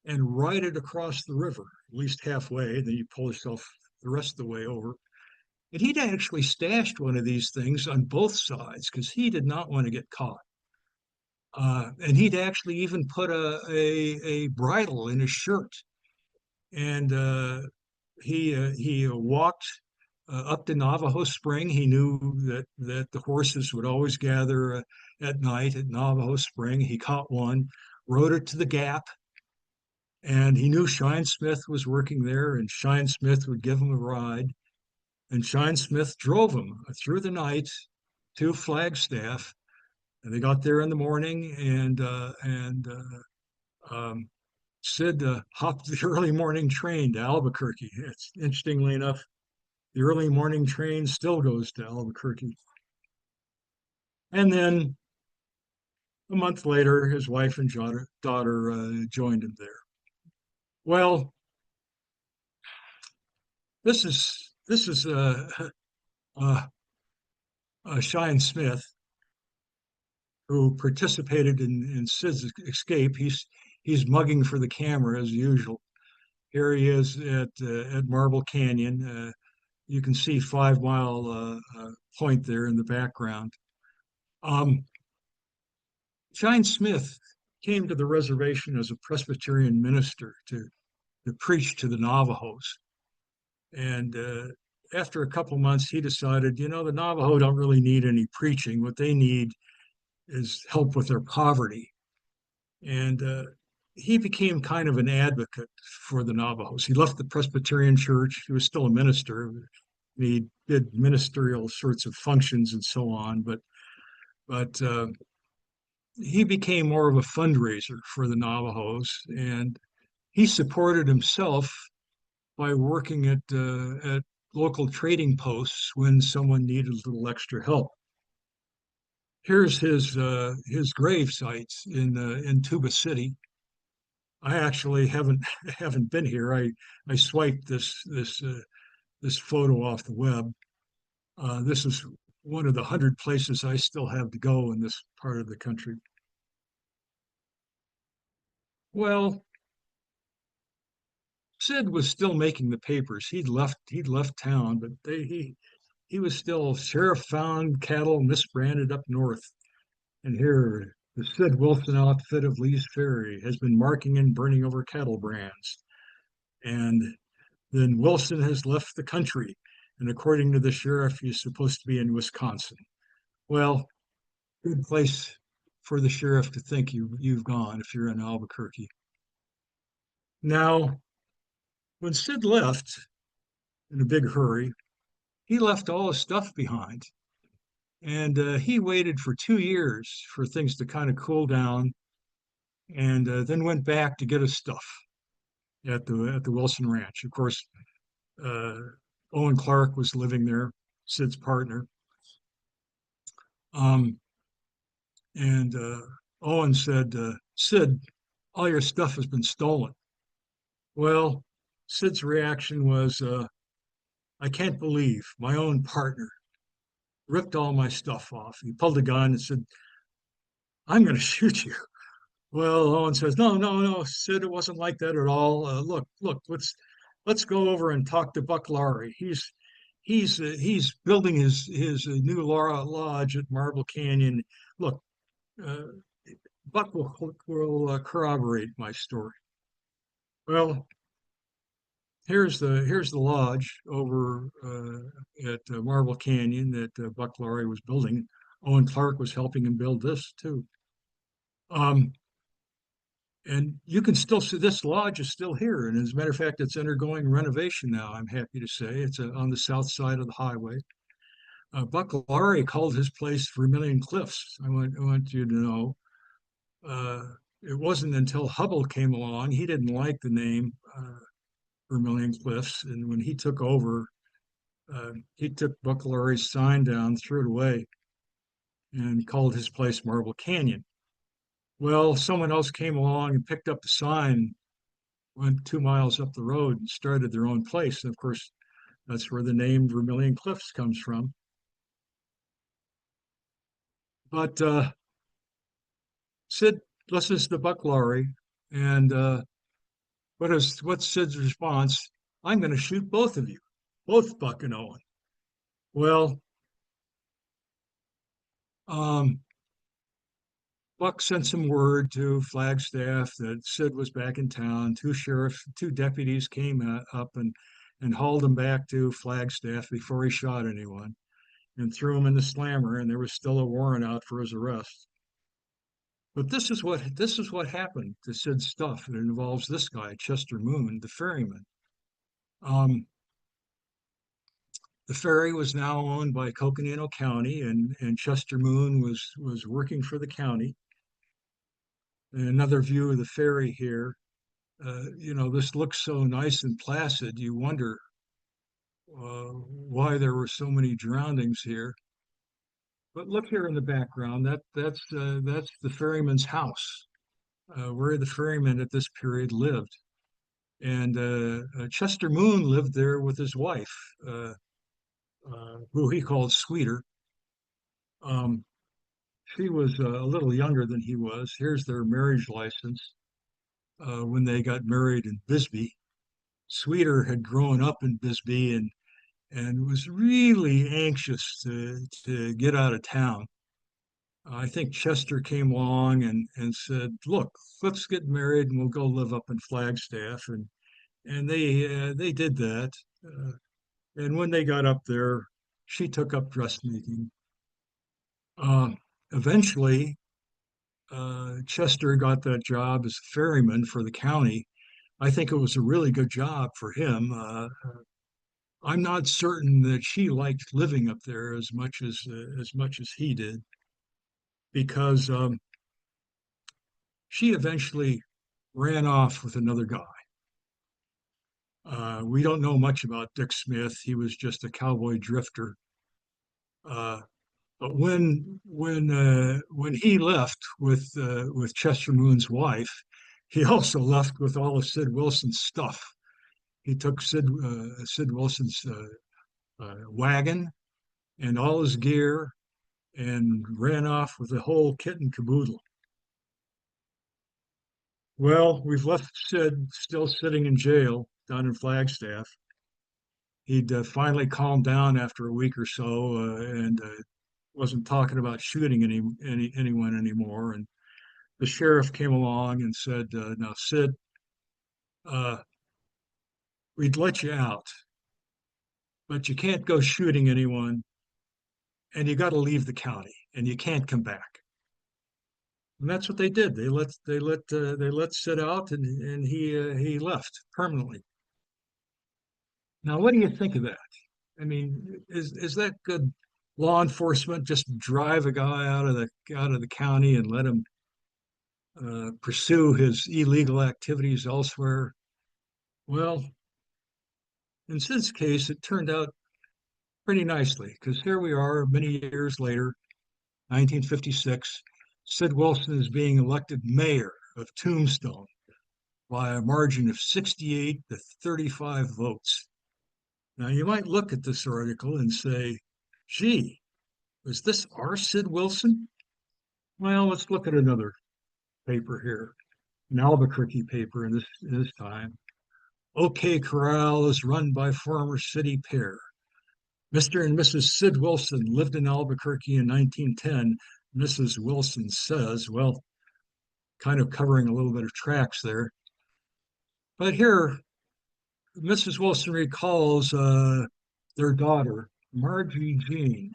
and ride it across the river, at least halfway, then you pull yourself the rest of the way over. And he'd actually stashed one of these things on both sides because he did not want to get caught. And he'd actually even put a bridle in his shirt. And he walked up to Navajo Spring. He knew that the horses would always gather at night at Navajo Spring. He caught one, rode it to the Gap, and he knew Shine Smith was working there, and Shine Smith would give him a ride. And Shine Smith drove him through the night to Flagstaff. And they got there in the morning, and Sid hopped the early morning train to Albuquerque. It's interestingly enough, the early morning train still goes to Albuquerque. And then a month later, his wife and daughter joined him there. Well, this is uh, Shine Smith, who participated in Sid's escape. He's mugging for the camera as usual. Here he is at Marble Canyon. You can see 5 Mile Point there in the background. Um, Shine Smith came to the reservation as a Presbyterian minister to preach to the Navajos. And after a couple months, he decided, the Navajo don't really need any preaching. What they need is help with their poverty. And he became kind of an advocate for the Navajos. He left the Presbyterian church. He was still a minister. He did ministerial sorts of functions and so on, but he became more of a fundraiser for the Navajos, and he supported himself by working at local trading posts when someone needed a little extra help. Here's his grave sites in Tuba City. I actually haven't been here. I swiped this photo off the web. This is one of the 100 places I still have to go in this part of the country. Well, Sid was still making the papers. He'd left town, but he was still sheriff found cattle misbranded up north. And here, the Sid Wilson outfit of Lee's Ferry has been marking and burning over cattle brands. And then Wilson has left the country. And according to the sheriff, he's supposed to be in Wisconsin. Well, good place for the sheriff to think you've gone if you're in Albuquerque. Now, when Sid left in a big hurry, he left all his stuff behind. And he waited for 2 years for things to kind of cool down, and then went back to get his stuff at the Wilson Ranch. Of course, uh, Owen Clark was living there, Sid's partner. Um, and Owen said, Sid, all your stuff has been stolen. Well, Sid's reaction was, I can't believe my own partner ripped all my stuff off. He pulled a gun and said, I'm going to shoot you. Well, Owen says, no, Sid, it wasn't like that at all. Look, let's go over and talk to Buck Laurie. He's building his new lodge at Marble Canyon. Look, uh, Buck will corroborate my story. Well, here's the lodge over at Marble Canyon that Buck Laurie was building. Owen Clark was helping him build this too. And you can still see this lodge is still here. And as a matter of fact, it's undergoing renovation now, I'm happy to say. It's on the south side of the highway. Buck Laurie called his place Vermilion Cliffs. I want you to know. It wasn't until Hubble came along, he didn't like the name Vermilion Cliffs. And when he took over, he took Buck Laurie's sign down, threw it away, and called his place Marble Canyon. Well, someone else came along and picked up the sign, went 2 miles up the road and started their own place. And of course, that's where the name Vermilion Cliffs comes from. But Sid listens to Buck Laurie, and what's Sid's response? I'm going to shoot both of you, both Buck and Owen. Well, Buck sent some word to Flagstaff that Sid was back in town. 2 deputies came up and hauled him back to Flagstaff before he shot anyone and threw him in the slammer, and there was still a warrant out for his arrest. But this is what happened to Sid's stuff. It involves this guy, Chester Moon, the ferryman. The ferry was now owned by Coconino County, and Chester Moon was working for the county. And another view of the ferry here. This looks so nice and placid. You wonder why there were so many drownings here. But look here in the background. That's the ferryman's house, where the ferryman at this period lived. And Chester Moon lived there with his wife, who he called Sweeter. Um, she was a little younger than he was. Here's their marriage license when they got married in Bisbee. Sweeter had grown up in Bisbee and was really anxious to get out of town. I think Chester came along and said, "Look, let's get married and we'll go live up in Flagstaff." And they did that. And when they got up there, she took up dressmaking. Uh, Eventually, Chester got that job as a ferryman for the county. I think it was a really good job for him. I'm not certain that she liked living up there as much as he did, because she eventually ran off with another guy. We don't know much about Dick Smith. He was just a cowboy drifter. Uh, but when he left with Chester Moon's wife, he also left with all of Sid Wilson's stuff. He took Sid Wilson's wagon and all his gear and ran off with the whole kit and caboodle. Well, we've left Sid still sitting in jail down in Flagstaff. He'd finally calmed down after a week or so, and wasn't talking about shooting anyone anymore. And the sheriff came along and said, "Now, Sid, uh, we'd let you out, but you can't go shooting anyone, and you got to leave the county, and you can't come back." And that's what they did. They let Sid out, and he left permanently. Now, what do you think of that? I mean, is that good law enforcement? Just drive a guy out of the county and let him pursue his illegal activities elsewhere? Well, in Sid's case, it turned out pretty nicely, because here we are many years later, 1956. Sid Wilson is being elected mayor of Tombstone by a margin of 68 to 35 votes. Now, you might look at this article and say, "Gee, is this our Sid Wilson?" Well, let's look at another paper here, an Albuquerque paper in this time. "OK Corral is run by former city pair. Mr. and Mrs. Sid Wilson lived in Albuquerque in 1910. Mrs. Wilson says," well, kind of covering a little bit of tracks there. But here, Mrs. Wilson recalls their daughter, Margie Jean.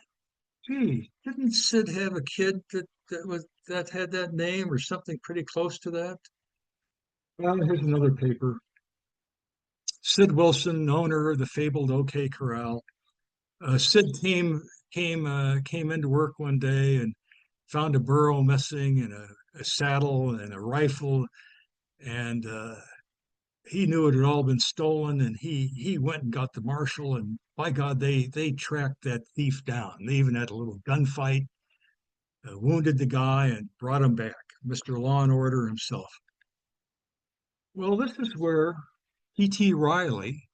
"Gee, didn't Sid have a kid that had that name or something pretty close to that?" Well, here's another paper. "Sid Wilson, owner of the fabled OK Corral. Sid came into work one day and found a burro missing and a saddle and a rifle, and he knew it had all been stolen, and he went and got the marshal, and by God, they tracked that thief down. They even had a little gunfight, wounded the guy, and brought him back, Mr. Law and Order himself." Well, this is where P.T. Riley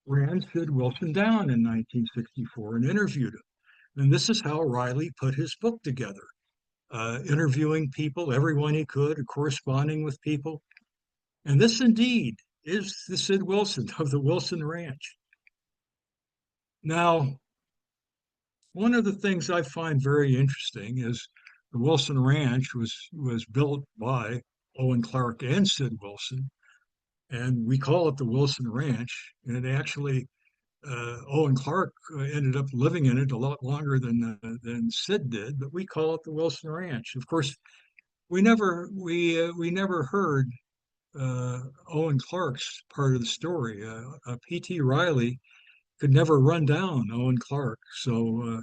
ran Sid Wilson down in 1964 and interviewed him. And this is how Riley put his book together, interviewing people, everyone he could, corresponding with people. And this indeed is the Sid Wilson of the Wilson Ranch. Now, one of the things I find very interesting is the Wilson Ranch was built by Owen Clark and Sid Wilson, and we call it the Wilson Ranch. And actually, Owen Clark ended up living in it a lot longer than Sid did, but we call it the Wilson Ranch. Of course, we never heard Owen Clark's part of the story. P.T. Riley could never run down Owen Clark. So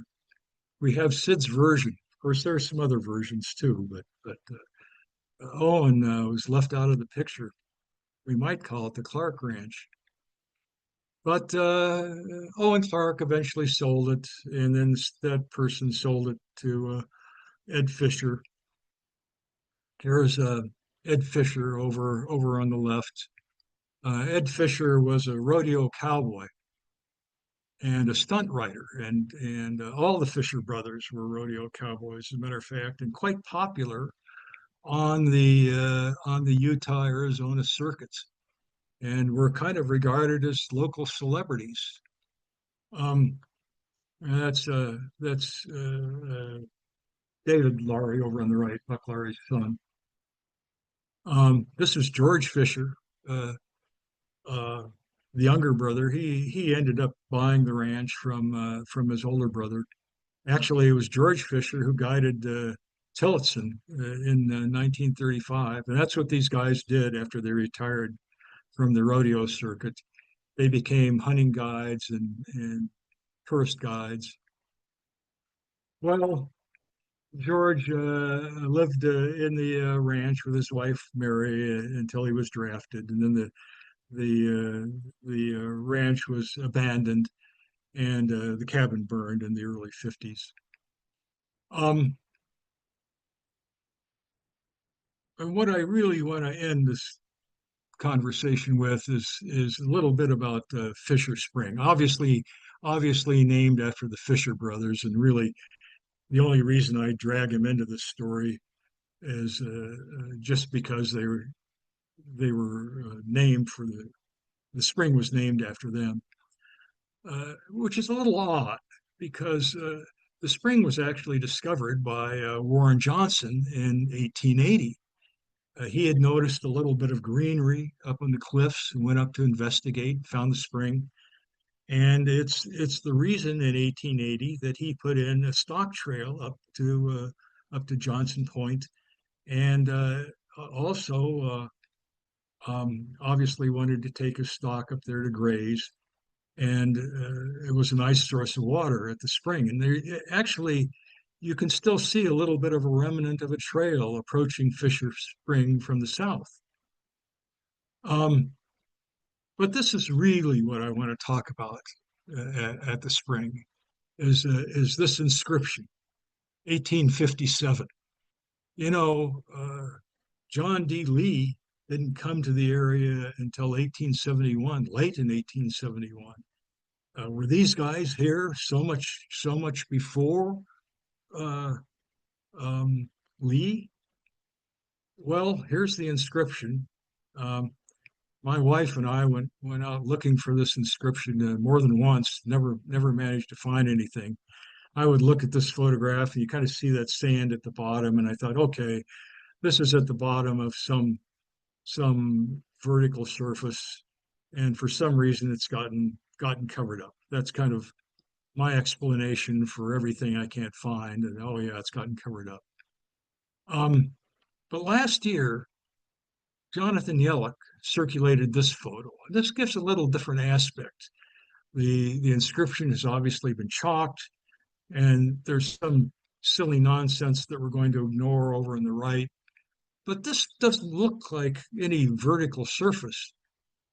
we have Sid's version. Of course, there are some other versions too, but Owen was left out of the picture. We might call it the Clark Ranch. But Owen Clark eventually sold it, and then that person sold it to Ed Fisher. Here's Ed Fisher over on the left. Ed Fisher was a rodeo cowboy and a stunt rider, and all the Fisher brothers were rodeo cowboys, as a matter of fact, and quite popular on the Utah Arizona circuits, and were kind of regarded as local celebrities. Um, that's David Laurie over on the right, Buck Laurie's son. This is George Fisher, uh, uh, the younger brother. He ended up buying the ranch from his older brother. Actually, it was George Fisher who guided Tillotson in 1935, and that's what these guys did after they retired from the rodeo circuit. They became hunting guides and tourist guides. Well, George lived in the ranch with his wife Mary until he was drafted, and then the ranch was abandoned and the cabin burned in the early 50s. Um, and what I really want to end this conversation with is a little bit about Fisher Spring. Obviously named after the Fisher brothers, and really the only reason I drag him into this story is just because they were named for the spring was named after them, which is a little odd because the spring was actually discovered by Warren Johnson in 1880. He had noticed a little bit of greenery up on the cliffs and went up to investigate, found the spring. And it's the reason in 1880 that he put in a stock trail up to Johnson Point, and also obviously wanted to take his stock up there to graze. And it was a nice source of water at the spring. And there actually you can still see a little bit of a remnant of a trail approaching Fisher Spring from the south. Um, but this is really what I want to talk about at the spring is this inscription, 1857. You know, John D. Lee didn't come to the area until 1871, late in 1871. Were these guys here so much before uh, Lee? Well, here's the inscription. Um, my wife and I went out looking for this inscription more than once. Never managed to find anything. I would look at this photograph and you kind of see that sand at the bottom, and I thought, okay, this is at the bottom of some vertical surface, and for some reason it's gotten covered up. That's kind of my explanation for everything I can't find. And oh yeah, it's gotten covered up. Um, but last year, Jonathan Yellock circulated this photo. This gives a little different aspect. The inscription has obviously been chalked, and there's some silly nonsense that we're going to ignore over on the right. But this doesn't look like any vertical surface.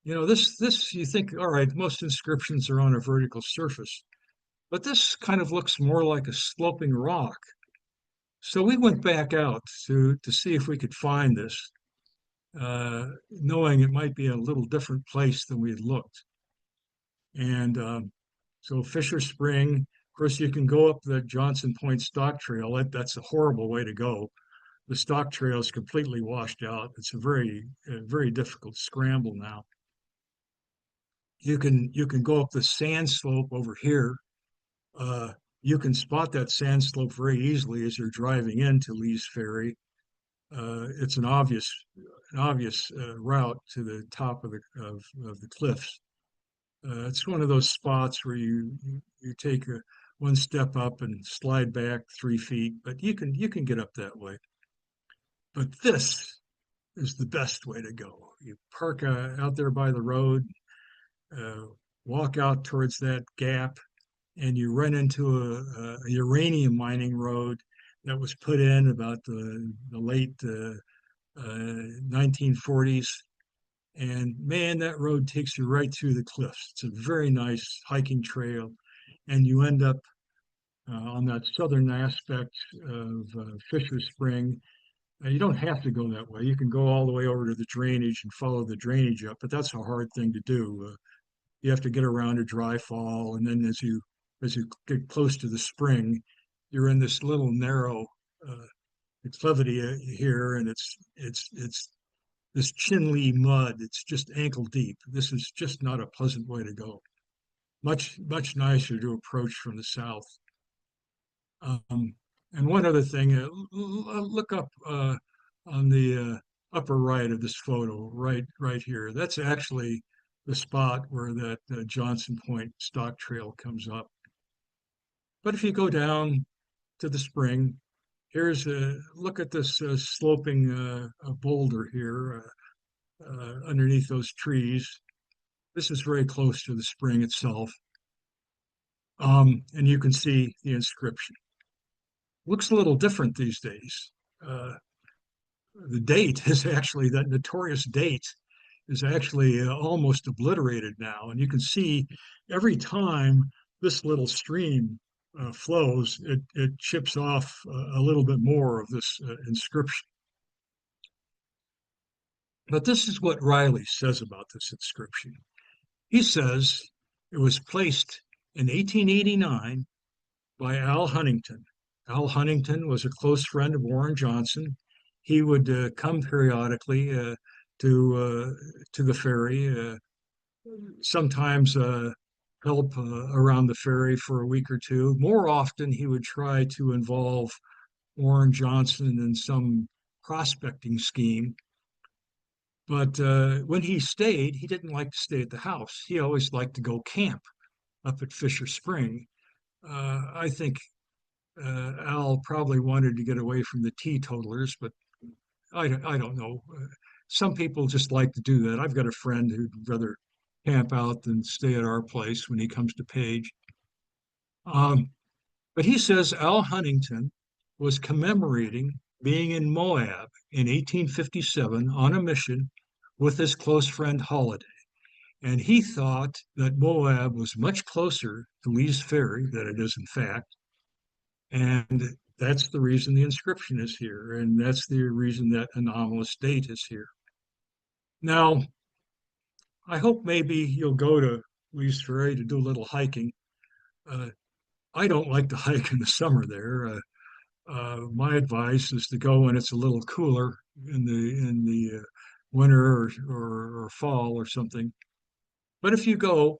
You know, this you think, all right, most inscriptions are on a vertical surface, but this kind of looks more like a sloping rock. So we went back out to see if we could find this, knowing it might be a little different place than we had looked. And so Fisher Spring, of course, you can go up the Johnson Point Stock Trail. That's a horrible way to go. The stock trail is completely washed out. It's a very difficult scramble now. You can go up the sand slope over here. You can spot that sand slope very easily as you're driving into Lee's Ferry. It's an obvious route to the top of the cliffs. It's one of those spots where you take one step up and slide back 3 feet, but you can get up that way. But this is the best way to go. You park out there by the road, uh, walk out towards that gap, and you run into a uranium mining road that was put in about the late 1940s. And man, that road takes you right through the cliffs. It's a very nice hiking trail, and you end up on that southern aspect of Fisher Spring. You don't have to go that way. You can go all the way over to the drainage and follow the drainage up, but that's a hard thing to do. You have to get around a dry fall, and then as you get close to the spring, you're in this little narrow acclivity here, and it's this chinley mud. It's just ankle deep. This is just not a pleasant way to go. Much nicer to approach from the south. And one other thing, look up on the upper right of this photo, right here. That's actually the spot where that Johnson Point stock trail comes up. But if you go down to the spring, here's a look at this sloping boulder here underneath those trees. This is very close to the spring itself. And you can see the inscription. Looks a little different these days. The date is actually, that notorious date is actually almost obliterated now. And you can see every time this little stream flows, it chips off a little bit more of this inscription. But this is what Riley says about this inscription. He says it was placed in 1889 by Al Huntington. Al Huntington was a close friend of Warren Johnson. He would come periodically to the ferry, sometimes help around the ferry for a week or two. More often, he would try to involve Warren Johnson in some prospecting scheme. But when he stayed, he didn't like to stay at the house. He always liked to go camp up at Fisher Spring. I think Al probably wanted to get away from the teetotalers, but I don't know. Some people just like to do that. I've got a friend who'd rather camp out than stay at our place when he comes to Page. But he says Al Huntington was commemorating being in Moab in 1857 on a mission with his close friend Holiday. And he thought that Moab was much closer to Lee's Ferry than it is in fact. And that's the reason the inscription is here. And that's the reason that anomalous date is here. Now, I hope maybe you'll go to Lee's Ferry to do a little hiking. I don't like to hike in the summer there. My advice is to go when it's a little cooler in the winter or fall or something. But if you go,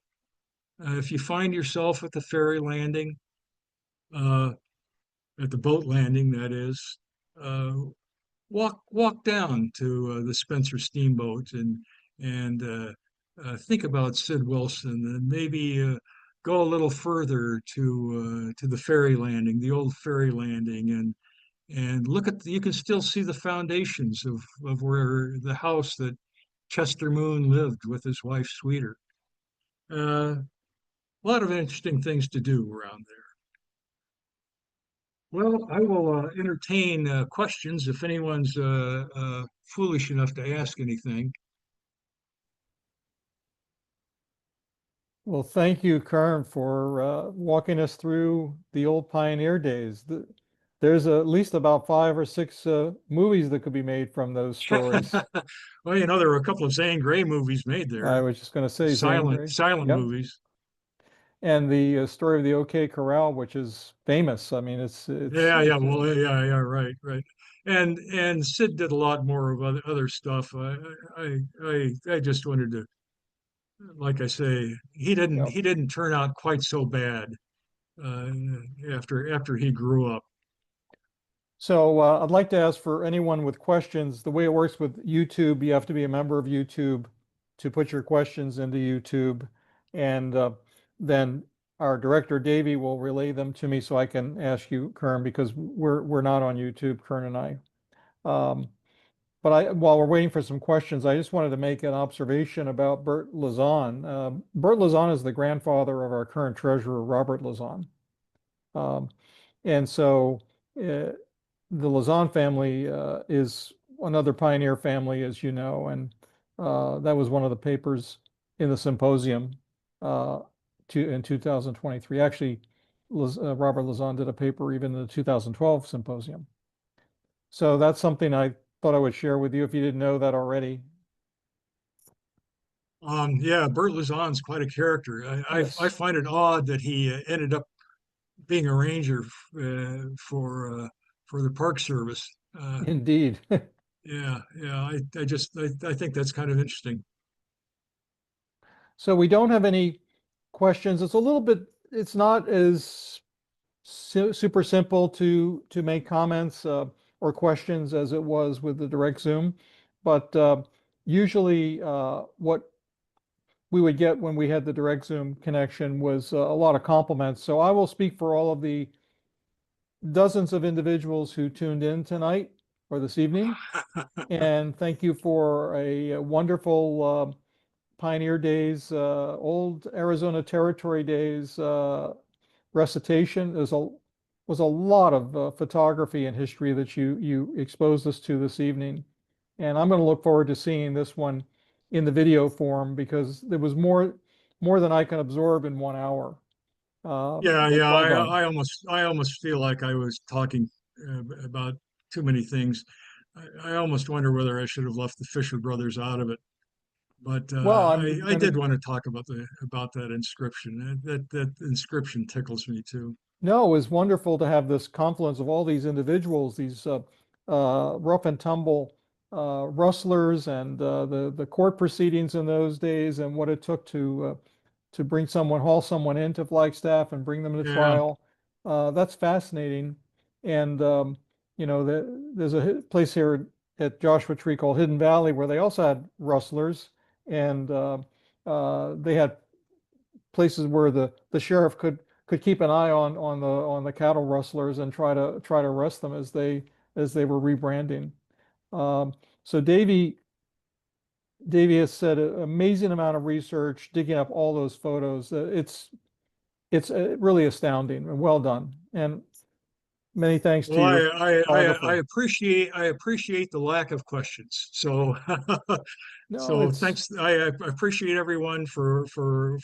if you find yourself at the ferry landing, at the boat landing, that is, walk down to the Spencer steamboat and think about Sid Wilson, and maybe go a little further to the ferry landing, the old ferry landing, and look at you can still see the foundations of where the house that Chester Moon lived with his wife Sweeter. A lot of interesting things to do around there. Well, I will entertain questions if anyone's foolish enough to ask anything. Well, thank you, Kern, for walking us through the old pioneer days. There's at least about 5 or 6 movies that could be made from those stories. Well, there were a couple of Zane Grey movies made there. I was just going to say Zane Grey. Silent Yep. movies. And the story of the OK Corral, which is famous. I mean, it's right. And Sid did a lot more of other stuff. I just wanted to, like I say, he didn't turn out quite so bad after he grew up. So I'd like to ask for anyone with questions. The way it works with YouTube, you have to be a member of YouTube to put your questions into YouTube, and then our director Davey will relay them to me so I can ask you, Kern, because we're not on YouTube, Kern and I. But while we're waiting for some questions, I just wanted to make an observation about Bert Lazan. Bert Lazan is the grandfather of our current treasurer, Robert Lazan. Um, and so the Lazan family is another pioneer family, as you know, and that was one of the papers in the symposium uh, in 2023. Actually, Robert Lazan did a paper even in the 2012 symposium. So that's something I thought I would share with you if you didn't know that already. Yeah, Bert Luzon's quite a character. I Yes, find it odd that he ended up being a ranger for the Park Service. indeed. Yeah. I think that's kind of interesting. So we don't have any questions. It's not as super simple to make comments or questions as it was with the direct Zoom, but usually what we would get when we had the direct Zoom connection was a lot of compliments. So I will speak for all of the dozens of individuals who tuned in tonight or this evening, and thank you for a wonderful Pioneer Days, old Arizona Territory Days recitation. Was a lot of photography and history that you exposed us to this evening, and I'm going to look forward to seeing this one in the video form because there was more than I can absorb in 1 hour. But Yeah. well done. I almost feel like I was talking about too many things. I almost wonder whether I should have left the Fisher brothers out of it. But Well, I'm I going to did want to talk about that inscription. That inscription tickles me too. No, it was wonderful to have this confluence of all these individuals, these rough and tumble rustlers, and the court proceedings in those days, and what it took to haul someone into Flagstaff and bring them to Yeah. trial. That's fascinating. And there's a place here at Joshua Tree called Hidden Valley where they also had rustlers, and they had places where the sheriff could keep an eye on the cattle rustlers and try to arrest them as they were rebranding. So Davey has said an amazing amount of research digging up all those photos. It's really astounding and well done. And many thanks to Well, your photographer. I appreciate the lack of questions. So No, so it's thanks. I appreciate everyone for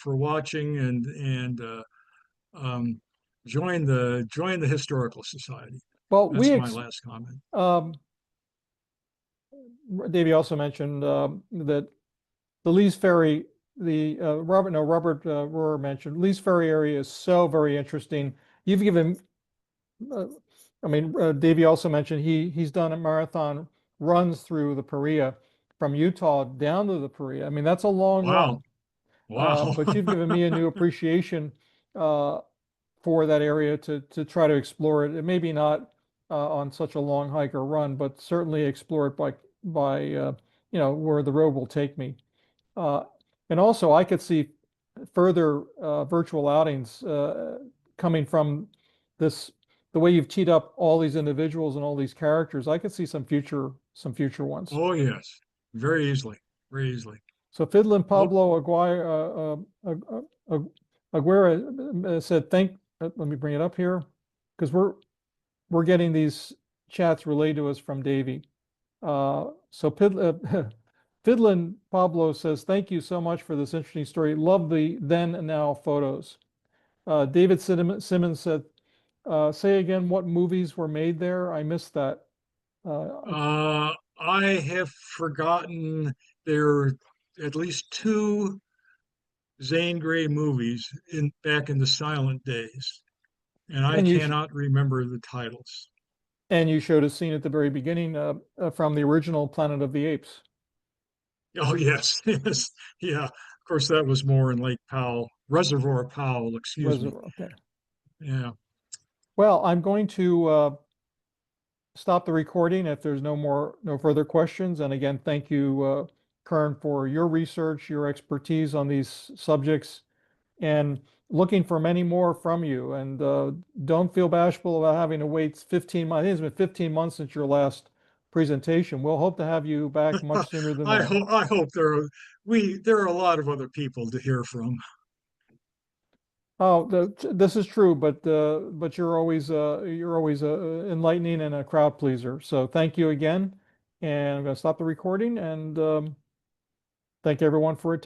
watching and um, join the historical society. well, That's my last comment. um, Davey also mentioned that the Lee's Ferry, the Robert Rohr mentioned Lee's Ferry area is so very interesting. You've given, uh, Davey also mentioned he's done a marathon runs through the Paria from Utah down to the Paria. I mean, that's a long Wow. run. Wow. But you've given me a new appreciation uh, for that area to try to explore it. It may be not on such a long hike or run, but certainly explore it by where the road will take me. Uh, and also, I could see further virtual outings coming from this, the way you've teed up all these individuals and all these characters. I could see some future ones. Oh yes. Very easily. Very easily. So Fiddlin' Oh, Pablo Aguirre said, let me bring it up here, because we're getting these chats relayed to us from Davey. Fiddlin' Pablo says, thank you so much for this interesting story. Love the then and now photos. David Simmons said, say again what movies were made there. I missed that. I have forgotten there are at least two Zane Grey movies in back in the silent days, and I and you cannot remember the titles. and you showed a scene at the very beginning from the original Planet of the Apes. Oh yes, yes, yeah. Of course, that was more in Lake Powell, Reservoir Powell. Excuse me. Reservoir. Okay. Yeah. Well, I'm going to stop the recording if there's no further questions. And again, thank you, Kern, for your research, your expertise on these subjects, and looking for many more from you. And don't feel bashful about having to wait 15 months. It's been 15 months since your last presentation. We'll hope to have you back much sooner than that. I hope there are a lot of other people to hear from. Oh, this is true, but you're always enlightening and a crowd pleaser. So thank you again, and I'm going to stop the recording and thank everyone for attending.